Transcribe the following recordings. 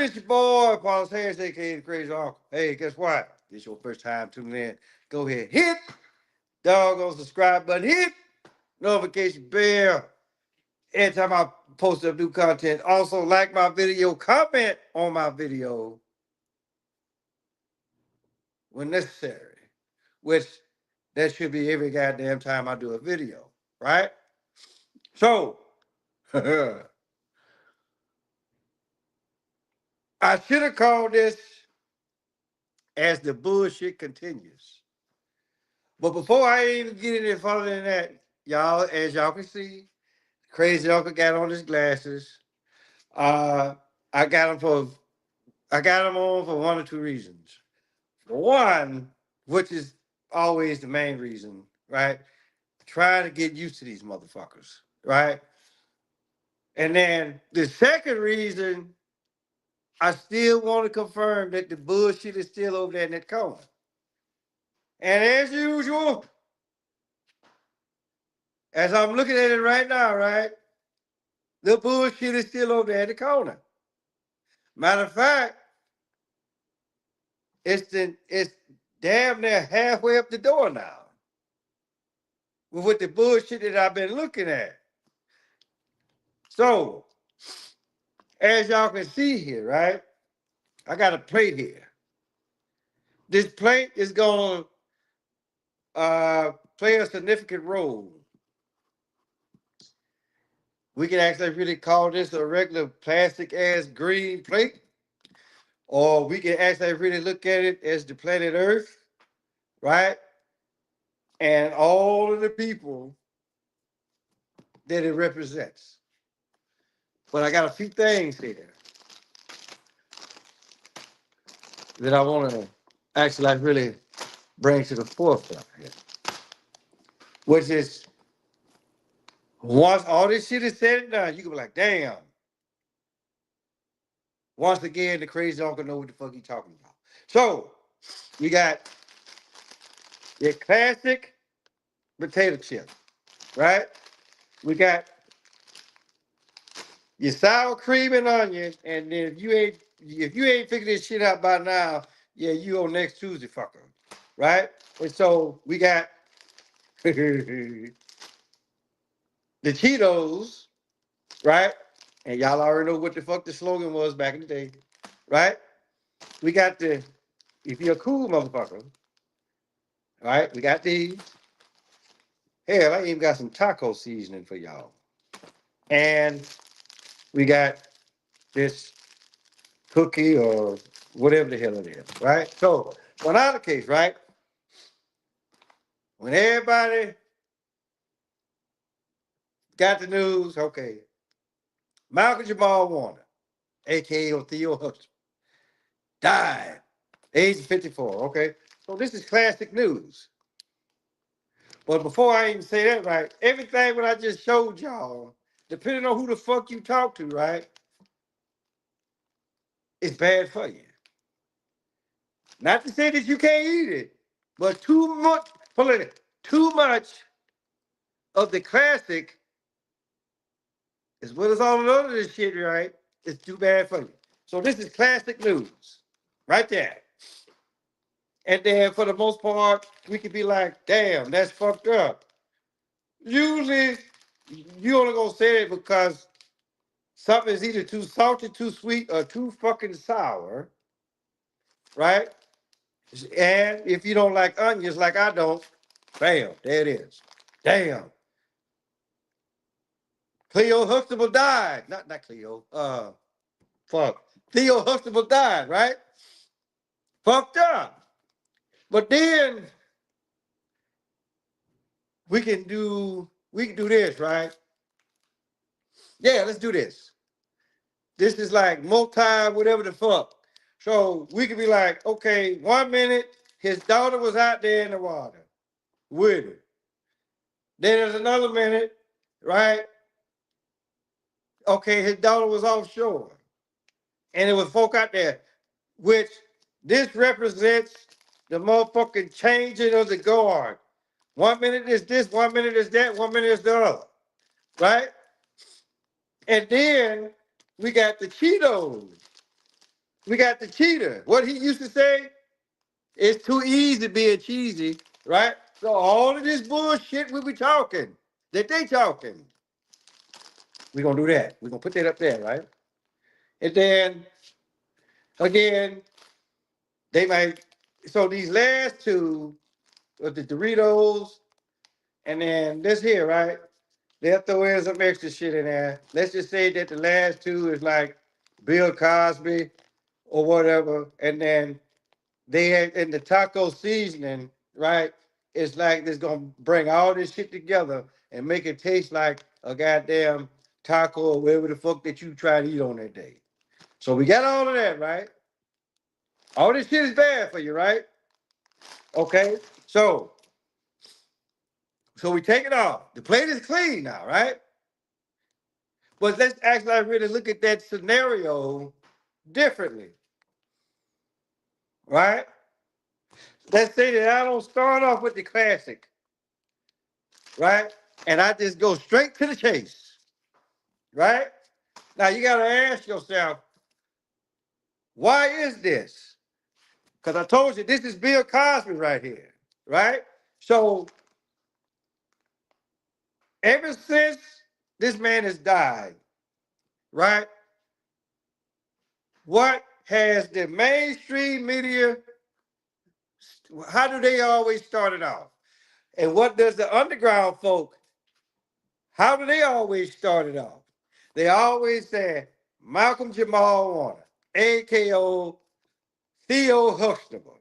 it's your boy, Paul Harris, aka the Crazy Uncle. Hey, guess what? This your first time tuning in. Go ahead, hit doggone subscribe button, hit notification bell. Every time I post up new content, also like my video, comment on my video when necessary, which that should be every goddamn time I do a video, right? So, I should have called this as the bullshit continues. But before I even get any further than that, y'all, as y'all can see, Crazy Uncle got on his glasses. Uh, I got him for I got him on for one or two reasons. One, which is always the main reason, right? Trying to get used to these motherfuckers, right? And then the second reason, I still want to confirm that the bullshit is still over there in that corner. And as usual, as I'm looking at it right now, right? The bullshit is still over there in the corner. Matter of fact, it's damn near halfway up the door now. With the bullshit that I've been looking at. So, as y'all can see here, right? I got a plate here. This plate is gonna play a significant role. We can actually really call this a regular plastic ass green plate, or we can actually really look at it as the planet Earth, right? And all of the people that it represents. But I got a few things here that I want to actually like really bring to the forefront here, which is once all this shit is said and done, you can be like, damn. Once again, the Crazy Uncle know what the fuck he talking about. So we got your classic potato chip, right? We got your sour cream and onion, and then if you ain't figured this shit out by now, yeah, you on next Tuesday, fucker, right? And so we got the Cheetos, right? And y'all already know what the fuck the slogan was back in the day, right? We got the if you're a cool motherfucker, right? We got these. Hell, I even got some taco seasoning for y'all. And we got this cookie or whatever the hell it is, right? So, in either case, right? When everybody got the news, okay, Malcolm Jamal Warner, aka Theo Huxtable, died, age 54. Okay, so this is classic news. But before I even say that, right, everything what I just showed y'all, depending on who the fuck you talk to, right, it's bad for you. Not to say that you can't eat it, but too much of the classic, as well as all the other shit, right, is too bad for you. So this is classic news, right there. And then for the most part, we could be like, damn, that's fucked up. Usually, you only gonna say it because something is either too salty, too sweet, or too fucking sour, right? And if you don't like onions like I don't, bam, there it is. Damn. Cleo Huxtable died. Not Cleo. Fuck. Theo Huxtable died, right? Fucked up. But then we can do this, right? Yeah, let's do this. This is like multi whatever the fuck. So we could be like, okay, 1 minute his daughter was out there in the water with him. Then there's another minute, right? Okay, his daughter was offshore. And it was folk out there, which this represents the motherfucking changing of the guard. 1 minute is this, 1 minute is that, 1 minute is the other, right? And then we got the Cheetos. We got the cheater. What he used to say, it's too easy being cheesy, right? So all of this bullshit we be talking, that they talking, we're gonna do that. We're gonna put that up there, right? And then again, they might, so these last two, the Doritos, and then this here, right? They'll throw in some extra shit in there. Let's just say that the last two is like Bill Cosby or whatever, and then they had in the taco seasoning, right? It's like it's gonna bring all this shit together and make it taste like a goddamn taco or whatever the fuck that you try to eat on that day. So we got all of that, right? All this shit is bad for you, right? Okay. So we take it off. The plate is clean now, right? But let's actually really look at that scenario differently, right? Let's say that I don't start off with the classic, right? And I just go straight to the chase, right? Now you got to ask yourself, why is this? Because I told you this is Bill Cosby right here, right? So ever since this man has died, right? What has the mainstream media, how do they always start it off? And what does the underground folk, how do they always start it off? They always say Malcolm Jamal Warner, AKO Theo Huxtable.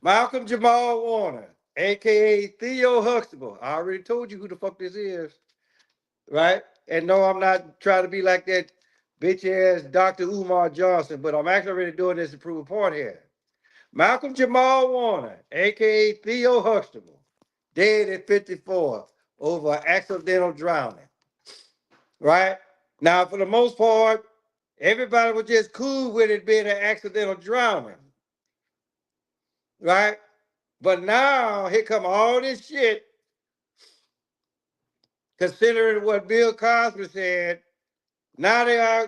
Malcolm Jamal Warner, aka Theo Huxtable. I already told you who the fuck this is, right? And no, I'm not trying to be like that bitch ass Dr. Umar Johnson, but I'm actually really doing this to prove a point here. Malcolm Jamal Warner, aka Theo Huxtable, dead at 54 over accidental drowning, right? Now, for the most part, everybody was just cool with it being an accidental drowning, right? But now here come all this shit, considering what Bill Cosby said. Now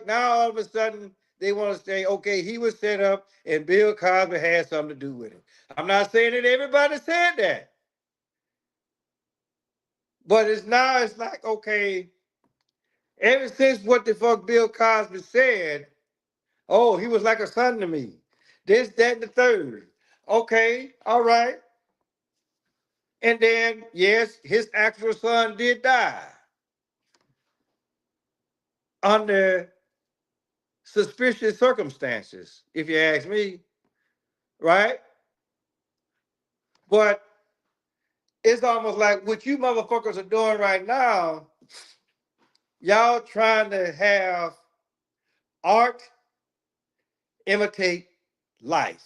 all of a sudden they want to say, okay, he was set up and Bill Cosby had something to do with it. I'm not saying that everybody said that. But it's like, okay, ever since what the fuck Bill Cosby said, oh, he was like a son to me. This, that, and the third. Okay, all right. And then, yes, his actual son did die under suspicious circumstances, if you ask me, right? But it's almost like what you motherfuckers are doing right now, y'all trying to have art imitate life.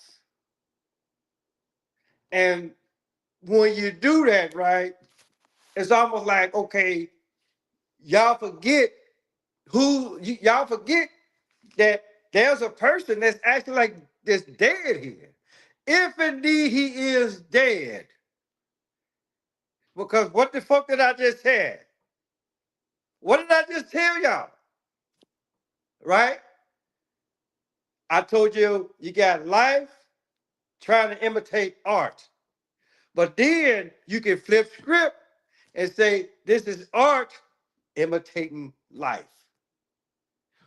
And when you do that, right, it's almost like, okay, y'all forget y'all forget that there's a person that's actually like this dead here. If indeed he is dead, because what the fuck did I just say? What did I just tell y'all? Right? I told you you got life trying to imitate art. But then you can flip script and say, this is art imitating life.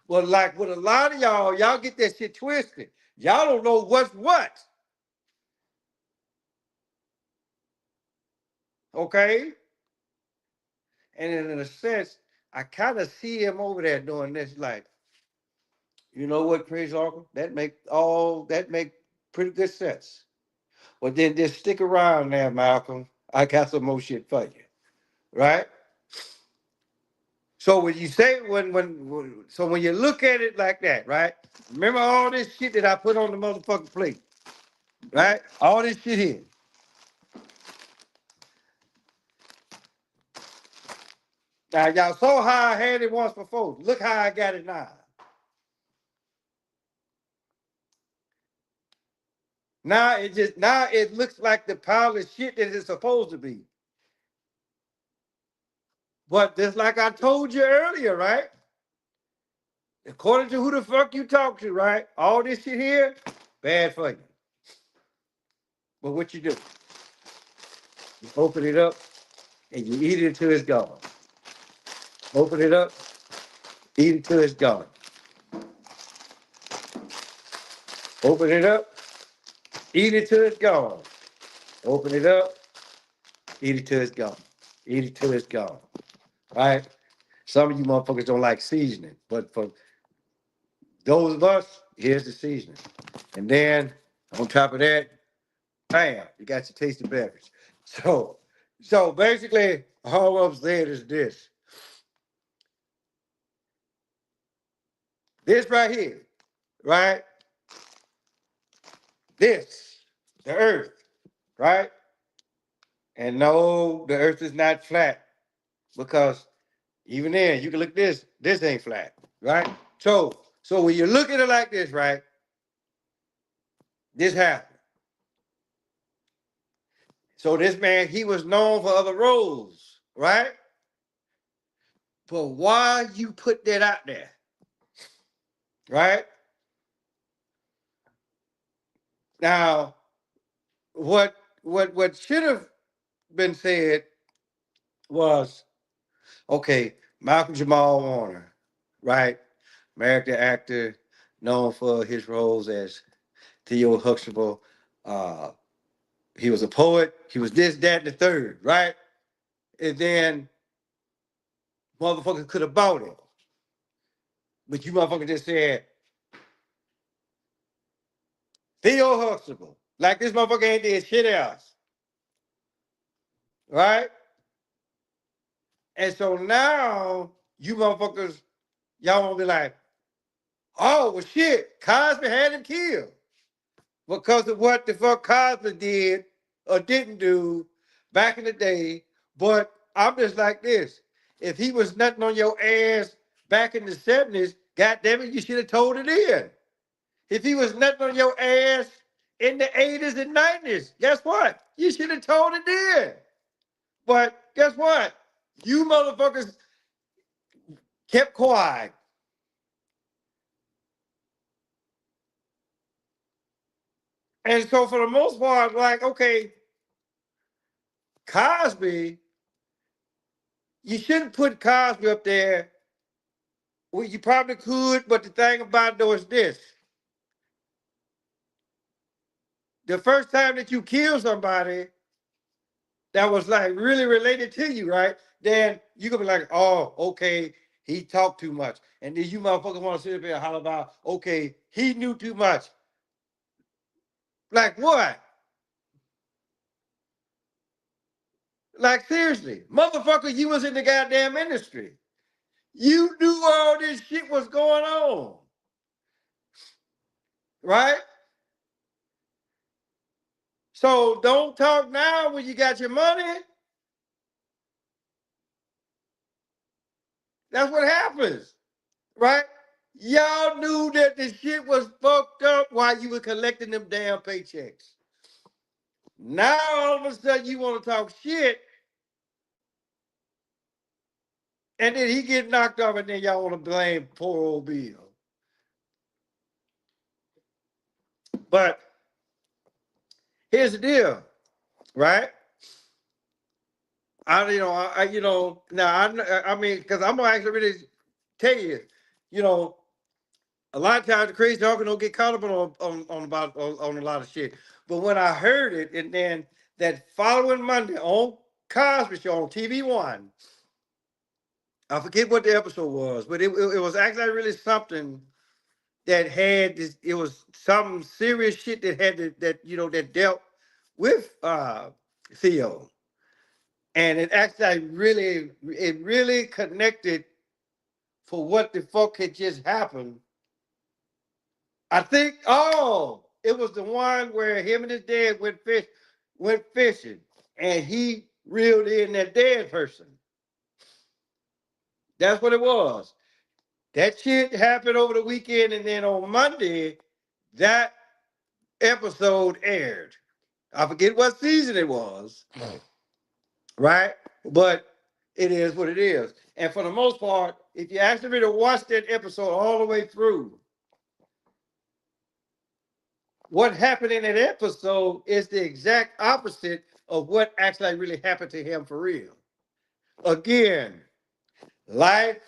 Well, like with a lot of y'all get that shit twisted. Y'all don't know what's what. Okay? And in a sense, I kind of see him over there doing this, like, you know what, Crazy Uncle? That make pretty good sense. Well, then just stick around there, Malcolm. I got some more shit for you. Right? So when you say when you look at it like that, right? Remember all this shit that I put on the motherfucking plate, right? All this shit here. Now y'all saw how I had it once before. Look how I got it now. Now it looks like the pile of shit that it's supposed to be. But just like I told you earlier, right? according to who the fuck you talk to, right? All this shit here, bad for you. But what you do? You open it up and you eat it until it's gone. Open it up, eat it till it's gone. Open it up, eat it till it's gone. Open it up, eat it till it's gone. Eat it till it's gone. Right? Some of you motherfuckers don't like seasoning, but for those of us, here's the seasoning. And then on top of that, bam, you got your tasty beverage. So basically, all I'm saying is this. This right here, right? This, the earth, right? And no, the earth is not flat because even then, you can look at this ain't flat, right? So when you look at it like this, right? This happened. So this man, he was known for other roles, right? But why you put that out there, right? Now, what should have been said was, okay, Malcolm Jamal Warner, right? American actor, known for his roles as Theo Huxtable. He was a poet. He was this, that, and the third, right? And then motherfuckers could have bought it. But you motherfuckers just said, Theo Huxtable. Like this motherfucker ain't did shit else. Right? And so now you motherfuckers, y'all gonna be like, oh well shit, Cosby had him killed. Because of what the fuck Cosby did or didn't do back in the day. But I'm just like this. If he was nothing on your ass back in the 70s, goddamn it, you should have told it in. If he was nothing on your ass in the 80s and 90s, guess what? You should have told it in. But guess what? You motherfuckers kept quiet. And so for the most part, like, okay, Cosby, you shouldn't put Cosby up there. Well, you probably could, but the thing about it though is this. The first time that you kill somebody that was like really related to you, right? Then you could be like, oh, okay, he talked too much. And then you motherfuckers want to sit up here and holler about, okay, he knew too much. Like what? Like seriously, motherfucker, you was in the goddamn industry. You knew all this shit was going on. Right? So don't talk now when you got your money. That's what happens. Right? Y'all knew that the shit was fucked up while you were collecting them damn paychecks. Now all of a sudden you want to talk shit, and then he get knocked off, and then y'all want to blame poor old Bill. But here's the deal, right? I mean, because I'm gonna actually really tell you, you know, a lot of times the crazy talking don't get caught up on a lot of shit. But when I heard it, and then that following Monday on Cosby Show on TV One, I forget what the episode was, but it was actually really something that had this. It was some serious shit that had that dealt with Theo, and it really connected for what the fuck had just happened. I think, it was the one where him and his dad went fishing, and he reeled in that dead person. That's what it was. That shit happened over the weekend, and then on Monday, that episode aired. I forget what season it was, right? But it is what it is. And for the most part, if you actually really watch that episode all the way through, what happened in that episode is the exact opposite of what actually really happened to him for real. Again, life,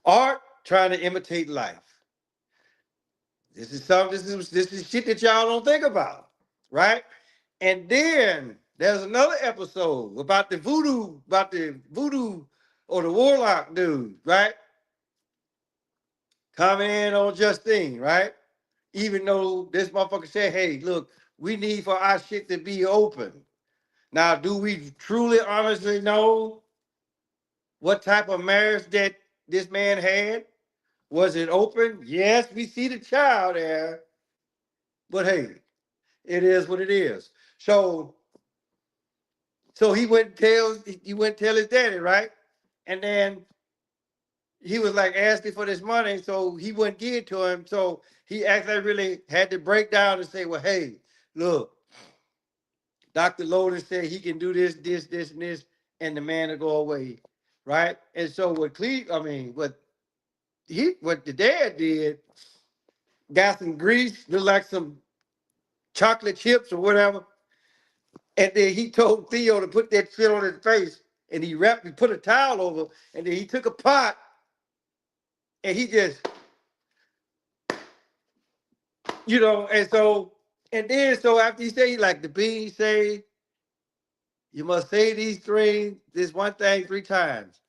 art trying to imitate life. This is shit that y'all don't think about, right? And then there's another episode about the voodoo or the warlock dude, right? Coming in on Justine, right? Even though this motherfucker said, hey, look, we need for our shit to be open. Now, do we truly honestly know what type of marriage that this man had? Was it open? Yes, we see the child there, but hey, it is what it is. So he went and tell his daddy, right? And then he was like asking for this money, so he wouldn't give it to him. So he actually really had to break down and say, well, hey, look, Dr. Loden said he can do this, this, this, and this, and the man will go away, right? And so what what the dad did, got some grease, looked like some chocolate chips or whatever, and then he told Theo to put that shit on his face, and he put a towel over, and then he took a pot, and he just, so after he said, like the bean say, you must say this one thing 3 times.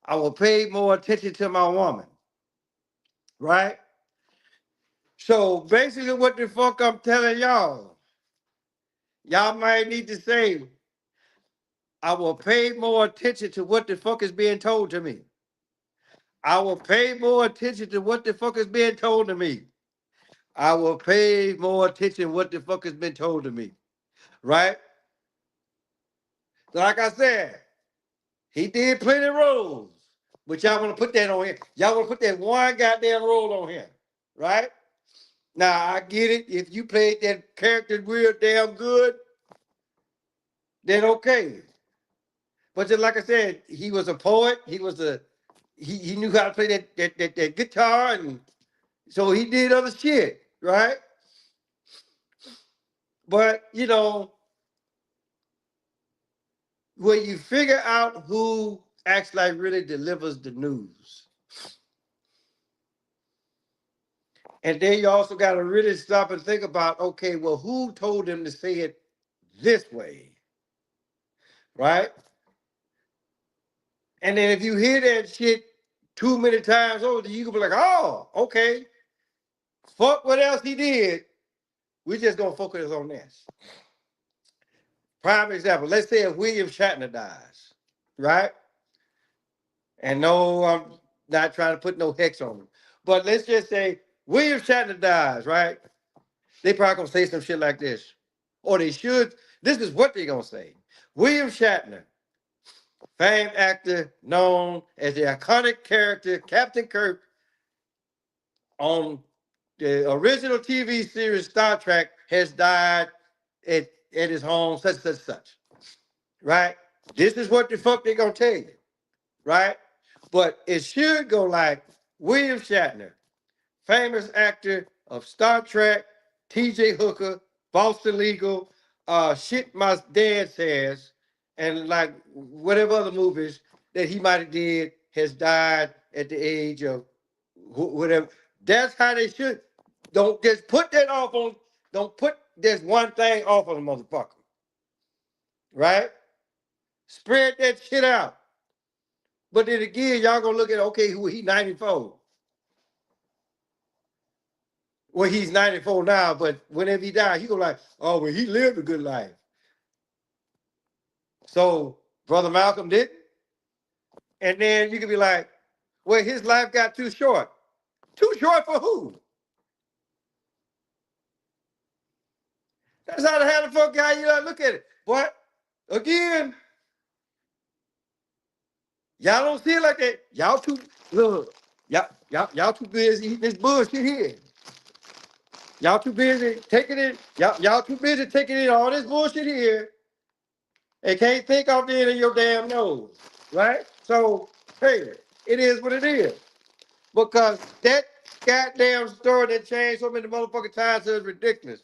I will pay more attention to my woman, right? So basically what the fuck I'm telling y'all might need to say, I will pay more attention to what the fuck is being told to me. I will pay more attention to what the fuck is being told to me. I will pay more attention to what the fuck has been told to me, right? So like I said, he did plenty roles, but y'all want to put that on him. Y'all want to put that one goddamn role on him, right? Now, I get it. If you played that character real damn good, then okay. But just like I said, he was a poet. He knew how to play that guitar, and so he did other shit, right? But when you figure out who actually really delivers the news, and then you also got to really stop and think about, okay, well, who told him to say it this way, right? And then if you hear that shit too many times over, you can be like, oh, okay, fuck what else he did. We're just gonna focus on this. Prime example, let's say if William Shatner dies, right? And no, I'm not trying to put no hex on him. But let's just say William Shatner dies, right? They probably gonna say some shit like this. Or they should. This is what they're gonna say. William Shatner, famed actor known as the iconic character Captain Kirk on the original TV series Star Trek, has died at his home, such and such. Right? This is what the fuck they gonna tell you. Right? But it should go like William Shatner, famous actor of Star Trek, T.J. Hooker, Boston Legal, Shit My Dad Says, and like whatever other movies that he might have did, has died at the age of whatever. That's how they should. Don't just put that off on. Don't put this one thing off on the motherfucker. Right? Spread that shit out. But then again, y'all gonna look at, okay, who he 94. Well, he's 94 now, but whenever he died, he go like, oh, well, he lived a good life. So Brother Malcolm did. And then you could be like, well, his life got too short. Too short for who? That's how the fuck guy you look at it. But again, y'all don't see it like that. Y'all too look. Y'all too busy eating this bullshit here. Y'all too busy taking it. Y'all too busy taking in all this bullshit here. And can't think off the end of your damn nose. Right? So, hey, It is what it is. Because that goddamn story that changed so many motherfucking times is ridiculous.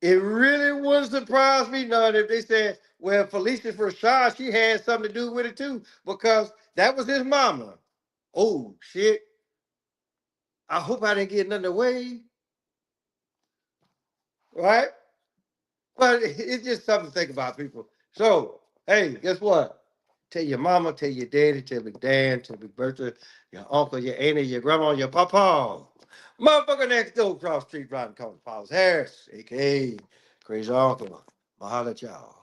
It really wouldn't surprise me none if they said, well, Felicia Rashad, she had something to do with it too, because that was his mama. Oh shit. I hope I didn't get nothing away. Right? But it's just something to think about, people. So, hey, guess what? Tell your mama, tell your daddy, tell Big Dan, tell Big Bertha, your uncle, your auntie, your grandma, your papa. Motherfucker next door across the street riding calling Paul's Harris, aka Crazy Uncle. I'll holler at y'all.